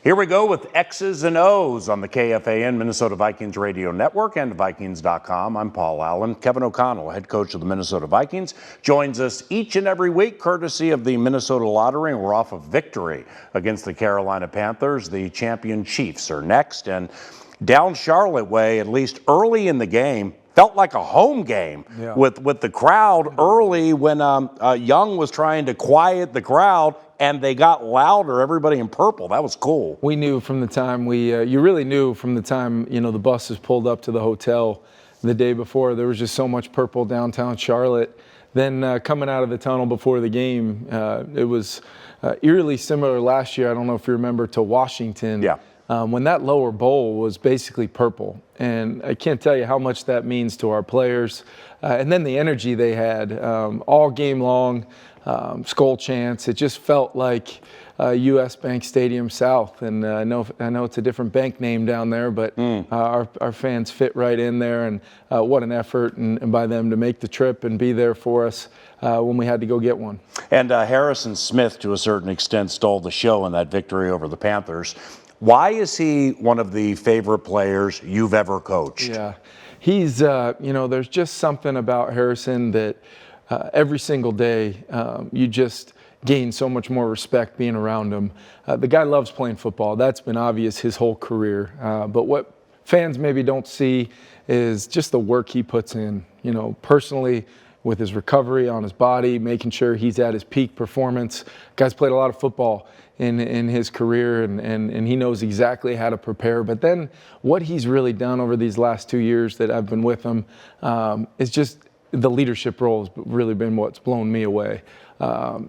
Here we go with X's and O's on the KFAN Minnesota Vikings Radio Network and Vikings.com. I'm Paul Allen. Kevin O'Connell, head coach of the Minnesota Vikings, joins us each and every week courtesy of the Minnesota Lottery. We're off a victory against the Carolina Panthers. The champion Chiefs are next. And down Charlotte way, at least early in the game, felt like a home game with the crowd early when Young was trying to quiet the crowd. And they got louder, everybody in purple. That was cool. We knew from the time you really knew from the time, the buses pulled up to the hotel the day before. There was just so much purple downtown Charlotte. Then coming out of the tunnel before the game, it was eerily similar last year. I don't know if you remember, to Washington. Yeah. When that lower bowl was basically purple. And I can't tell you how much that means to our players. And then the energy they had all game long. Skull chants. It just felt like U.S. Bank Stadium South, and I know it's a different bank name down there, but our fans fit right in there, and what an effort and by them to make the trip and be there for us when we had to go get one. And Harrison Smith, to a certain extent, stole the show in that victory over the Panthers. Why is he one of the favorite players you've ever coached? Yeah, he's there's just something about Harrison that. Every single day, you just gain so much more respect being around him. The guy loves playing football. That's been obvious his whole career. But what fans maybe don't see is just the work he puts in, personally with his recovery on his body, making sure he's at his peak performance. Guy's played a lot of football in his career, and he knows exactly how to prepare. But then what he's really done over these last 2 years that I've been with him is just the leadership role has really been what's blown me away.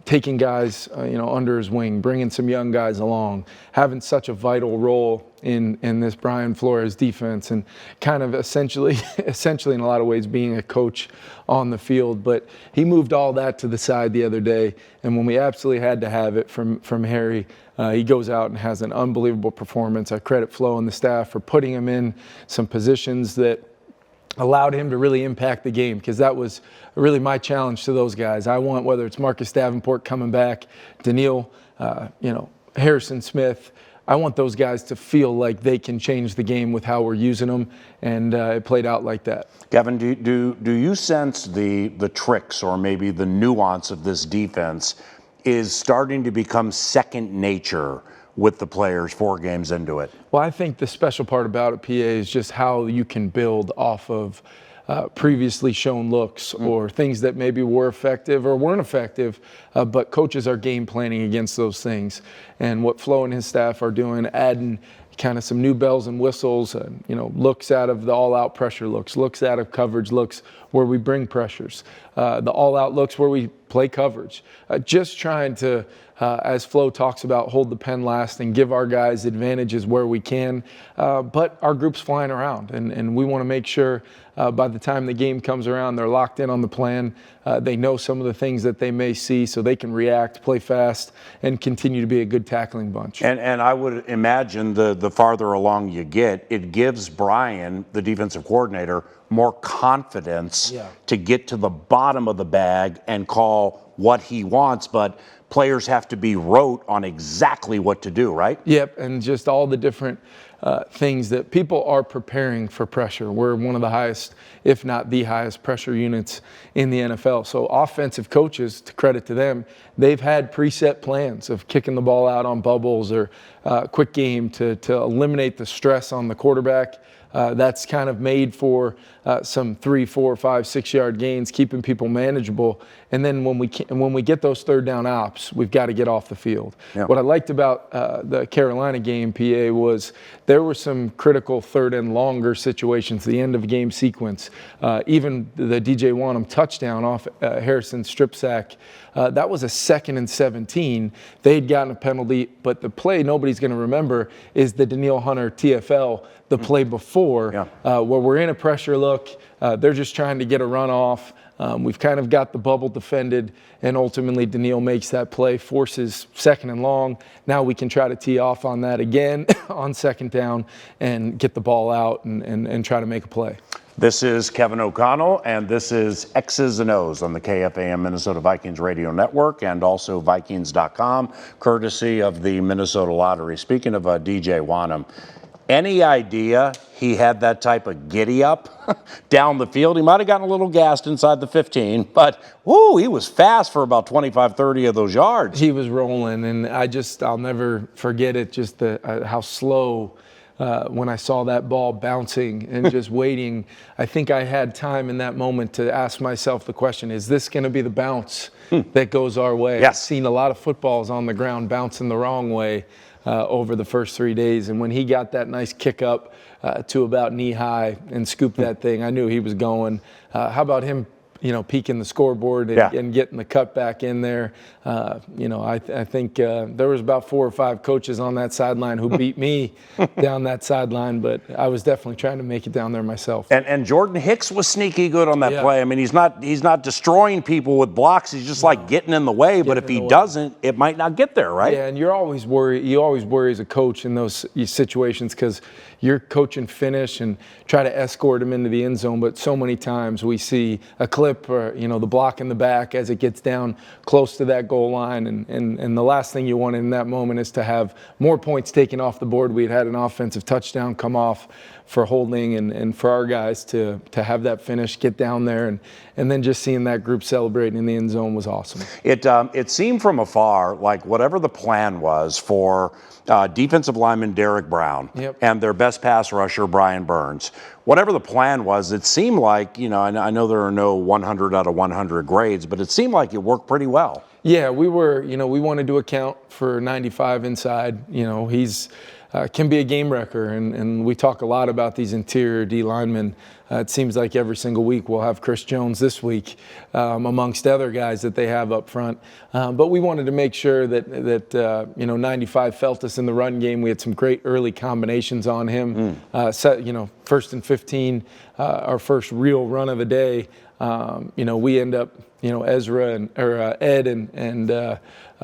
Taking guys, under his wing, bringing some young guys along, having such a vital role in this Brian Flores defense, and kind of essentially in a lot of ways being a coach on the field. But he moved all that to the side the other day, and when we absolutely had to have it from Harry, he goes out and has an unbelievable performance. I credit Flo and the staff for putting him in some positions that allowed him to really impact the game, because that was really my challenge to those guys. I want, whether it's Marcus Davenport coming back, Daniil, Harrison Smith, I want those guys to feel like they can change the game with how we're using them, and it played out like that. Kevin, do you sense the tricks or maybe the nuance of this defense is starting to become second nature with the players 4 games into it? Well, I think the special part about it, PA, is just how you can build off of previously shown looks or things that maybe were effective or weren't effective, but coaches are game planning against those things. And what Flo and his staff are doing, adding kind of some new bells and whistles, looks out of the all-out pressure looks out of coverage looks where we bring pressures, the all-out looks where we play coverage. Just trying to, as Flo talks about, hold the pen last and give our guys advantages where we can. But our group's flying around, and we want to make sure by the time the game comes around, they're locked in on the plan. They know some of the things that they may see, so they can react, play fast, and continue to be a good tackling bunch. And I would imagine the farther along you get, it gives Brian, the defensive coordinator, more confidence to get to the bottom of the bag and call what he wants. But players have to be rote on exactly what to do, right? Yep, and just all the different things that people are preparing for pressure. We're one of the highest, if not the highest, pressure units in the NFL. So offensive coaches, to credit to them, they've had preset plans of kicking the ball out on bubbles or quick game to eliminate the stress on the quarterback. That's kind of made for some 3, 4, 5, 6 yard gains, keeping people manageable. And then when we get those third down ops, we've got to get off the field. Yep. What I liked about the Carolina game, PA, was there were some critical third and longer situations, the end of game sequence. Even the DJ Wanum touchdown off Harrison's strip sack, that was a 2nd and 17. They'd gotten a penalty, but the play nobody's going to remember is the Daniil Hunter TFL, the play before, where we're in a pressure look. They're just trying to get a run off. We've kind of got the bubble defended, and ultimately Daniil makes that play, forces 2nd and long. Now we can try to tee off on that again on 2nd down and get the ball out and try to make a play. This is Kevin O'Connell, and this is X's and O's on the KFAN Minnesota Vikings Radio Network and also Vikings.com, courtesy of the Minnesota Lottery. Speaking of DJ Wanum, any idea he had that type of giddy up down the field? He might have gotten a little gassed inside the 15, but whoo, he was fast for about 25, 30 of those yards. He was rolling, and I'll never forget it, just how slow when I saw that ball bouncing and just waiting. I think I had time in that moment to ask myself the question, is this going to be the bounce that goes our way? Yes. I've seen a lot of footballs on the ground bouncing the wrong way over the first 3 days. And when he got that nice kick up to about knee high and scooped that thing, I knew he was going. How about him, peeking the scoreboard and getting the cut back in there? I think there was about 4 or 5 coaches on that sideline who beat me down that sideline, but I was definitely trying to make it down there myself. And Jordan Hicks was sneaky good on that play. I mean, he's not destroying people with blocks. He's just like getting in the way. But if he doesn't, it might not get there, right? Yeah, and you always worry as a coach in those situations because you're coaching finish and try to escort him into the end zone. But so many times we see a clip or, the block in the back as it gets down close to that goal line. And the last thing you want in that moment is to have more points taken off the board. We had an offensive touchdown come off for holding and for our guys to have that finish, get down there, and then just seeing that group celebrating in the end zone was awesome. It seemed from afar like whatever the plan was for defensive lineman Derek Brown and their best pass rusher Brian Burns, whatever the plan was, it seemed like, I know there are no 100 out of 100 grades, but it seemed like it worked pretty well. Yeah, we wanted to account for 95 inside. He's can be a game wrecker, and we talk a lot about these interior D linemen. It seems like every single week we'll have Chris Jones this week amongst other guys that they have up front. But we wanted to make sure that 95 felt us in the run game. We had some great early combinations on him. First and 15, our first real run of the day. We end up, Ed and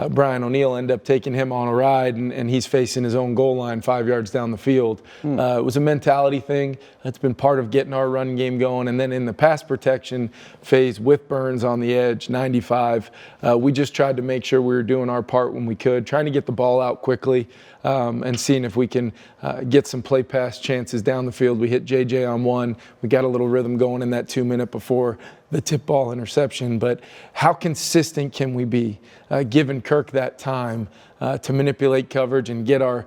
Brian O'Neill end up taking him on a ride, and he's facing his own goal line 5 yards down the field. It was a mentality thing. That's been part of getting our run game going. And then in the pass protection phase with Burns on the edge, 95, we just tried to make sure we were doing our part when we could, trying to get the ball out quickly and seeing if we can get some play pass chances down the field. We hit JJ on one. We got a little rhythm going in that 2 minute before the tip ball interception. But how consistent can we be, giving Kirk that time to manipulate coverage and get our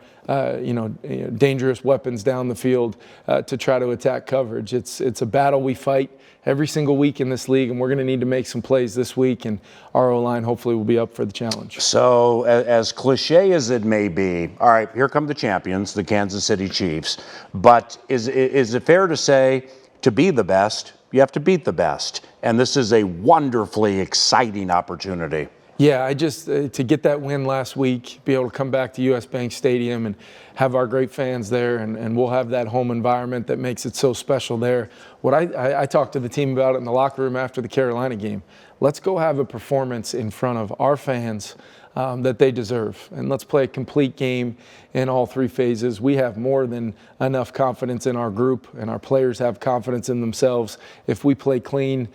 dangerous weapons down the field to try to attack coverage? It's a battle we fight every single week in this league, and we're going to need to make some plays this week, and our O-line hopefully will be up for the challenge. So as cliche as it may be, all right, here come the champions, the Kansas City Chiefs. But is it fair to say to be the best, you have to beat the best? And this is a wonderfully exciting opportunity. Yeah, to get that win last week, be able to come back to US Bank Stadium and have our great fans there, and we'll have that home environment that makes it so special there. What I talked to the team about it in the locker room after the Carolina game. Let's go have a performance in front of our fans that they deserve. And let's play a complete game in all 3 phases. We have more than enough confidence in our group, and our players have confidence in themselves. If we play clean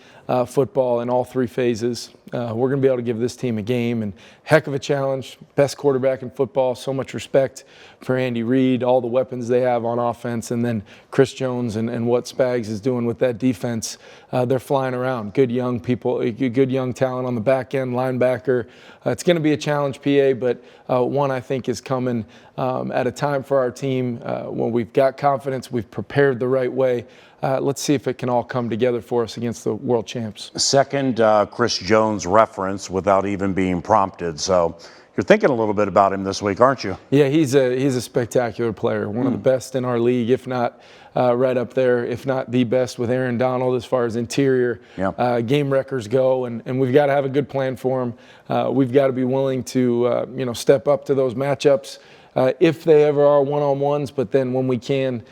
football in all 3 phases, we're going to be able to give this team a game. And heck of a challenge. Best quarterback in football. So much respect for Andy Reid, all the weapons they have on offense, and then Chris Jones and what Spags is doing with that defense. They're flying around. Good young people, good young talent on the back end, linebacker. It's going to be a challenge, PA, but one I think is coming at a time for our team when we've got confidence, we've prepared the right way. Let's see if it can all come together for us against the world champs. Second Chris Jones reference without even being prompted. So you're thinking a little bit about him this week, aren't you? Yeah, he's a spectacular player, one of the best in our league, if not right up there, if not the best with Aaron Donald as far as interior game wreckers go. And we've got to have a good plan for him. We've got to be willing to step up to those matchups. if they ever are one-on-ones, but then when we can,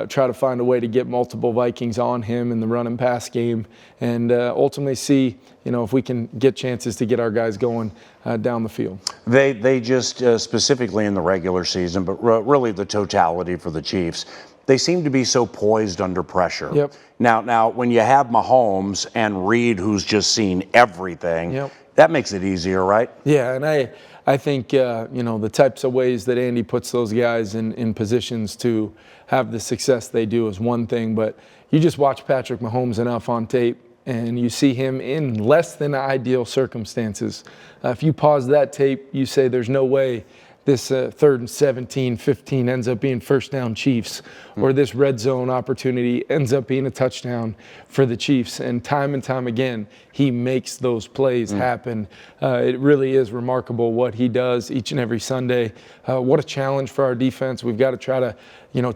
try to find a way to get multiple Vikings on him in the run and pass game, and ultimately see, if we can get chances to get our guys going down the field. They just, specifically in the regular season, but really the totality for the Chiefs, they seem to be so poised under pressure. Yep. Now, when you have Mahomes and Reed, who's just seen everything, Yep. that makes it easier, right? Yeah, and I think, the types of ways that Andy puts those guys in positions to have the success they do is one thing, but you just watch Patrick Mahomes enough on tape, and you see him in less than ideal circumstances. If you pause that tape, you say there's no way this 3rd and 17, 15 ends up being first down Chiefs, or this red zone opportunity ends up being a touchdown for the Chiefs. And time again, he makes those plays happen. It really is remarkable what he does each and every Sunday. What a challenge for our defense. We've got to try to,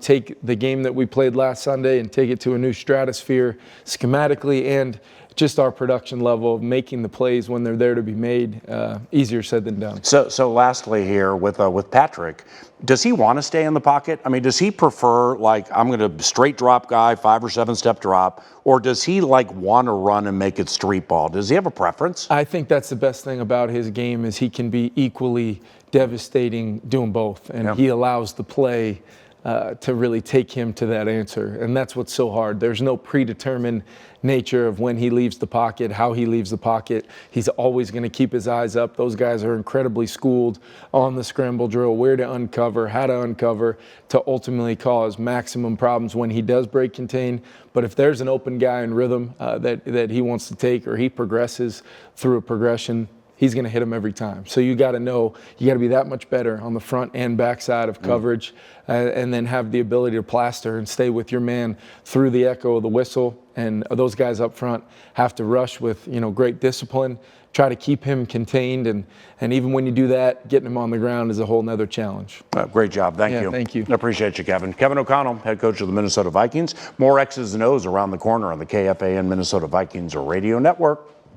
take the game that we played last Sunday and take it to a new stratosphere schematically and just our production level of making the plays when they're there to be made, easier said than done. So lastly here with Patrick, does he want to stay in the pocket? I mean, does he prefer, like, I'm going to straight drop guy, 5 or 7 step drop, or does he want to run and make it street ball? Does he have a preference? I think that's the best thing about his game is he can be equally devastating doing both, and he allows the play to really take him to that answer. And that's what's so hard. There's no predetermined nature of when he leaves the pocket, how he leaves the pocket. He's always going to keep his eyes up. Those guys are incredibly schooled on the scramble drill, where to uncover, how to uncover, to ultimately cause maximum problems when he does break contain. But if there's an open guy in rhythm that he wants to take, or he progresses through a progression, he's going to hit him every time. So you got to know, you got to be that much better on the front and back side of coverage, and then have the ability to plaster and stay with your man through the echo of the whistle. And those guys up front have to rush with, great discipline, try to keep him contained. And even when you do that, getting him on the ground is a whole nother challenge. Great job. Thank you. Thank you. I appreciate you, Kevin. Kevin O'Connell, head coach of the Minnesota Vikings. More X's and O's around the corner on the KFAN Minnesota Vikings Radio Network.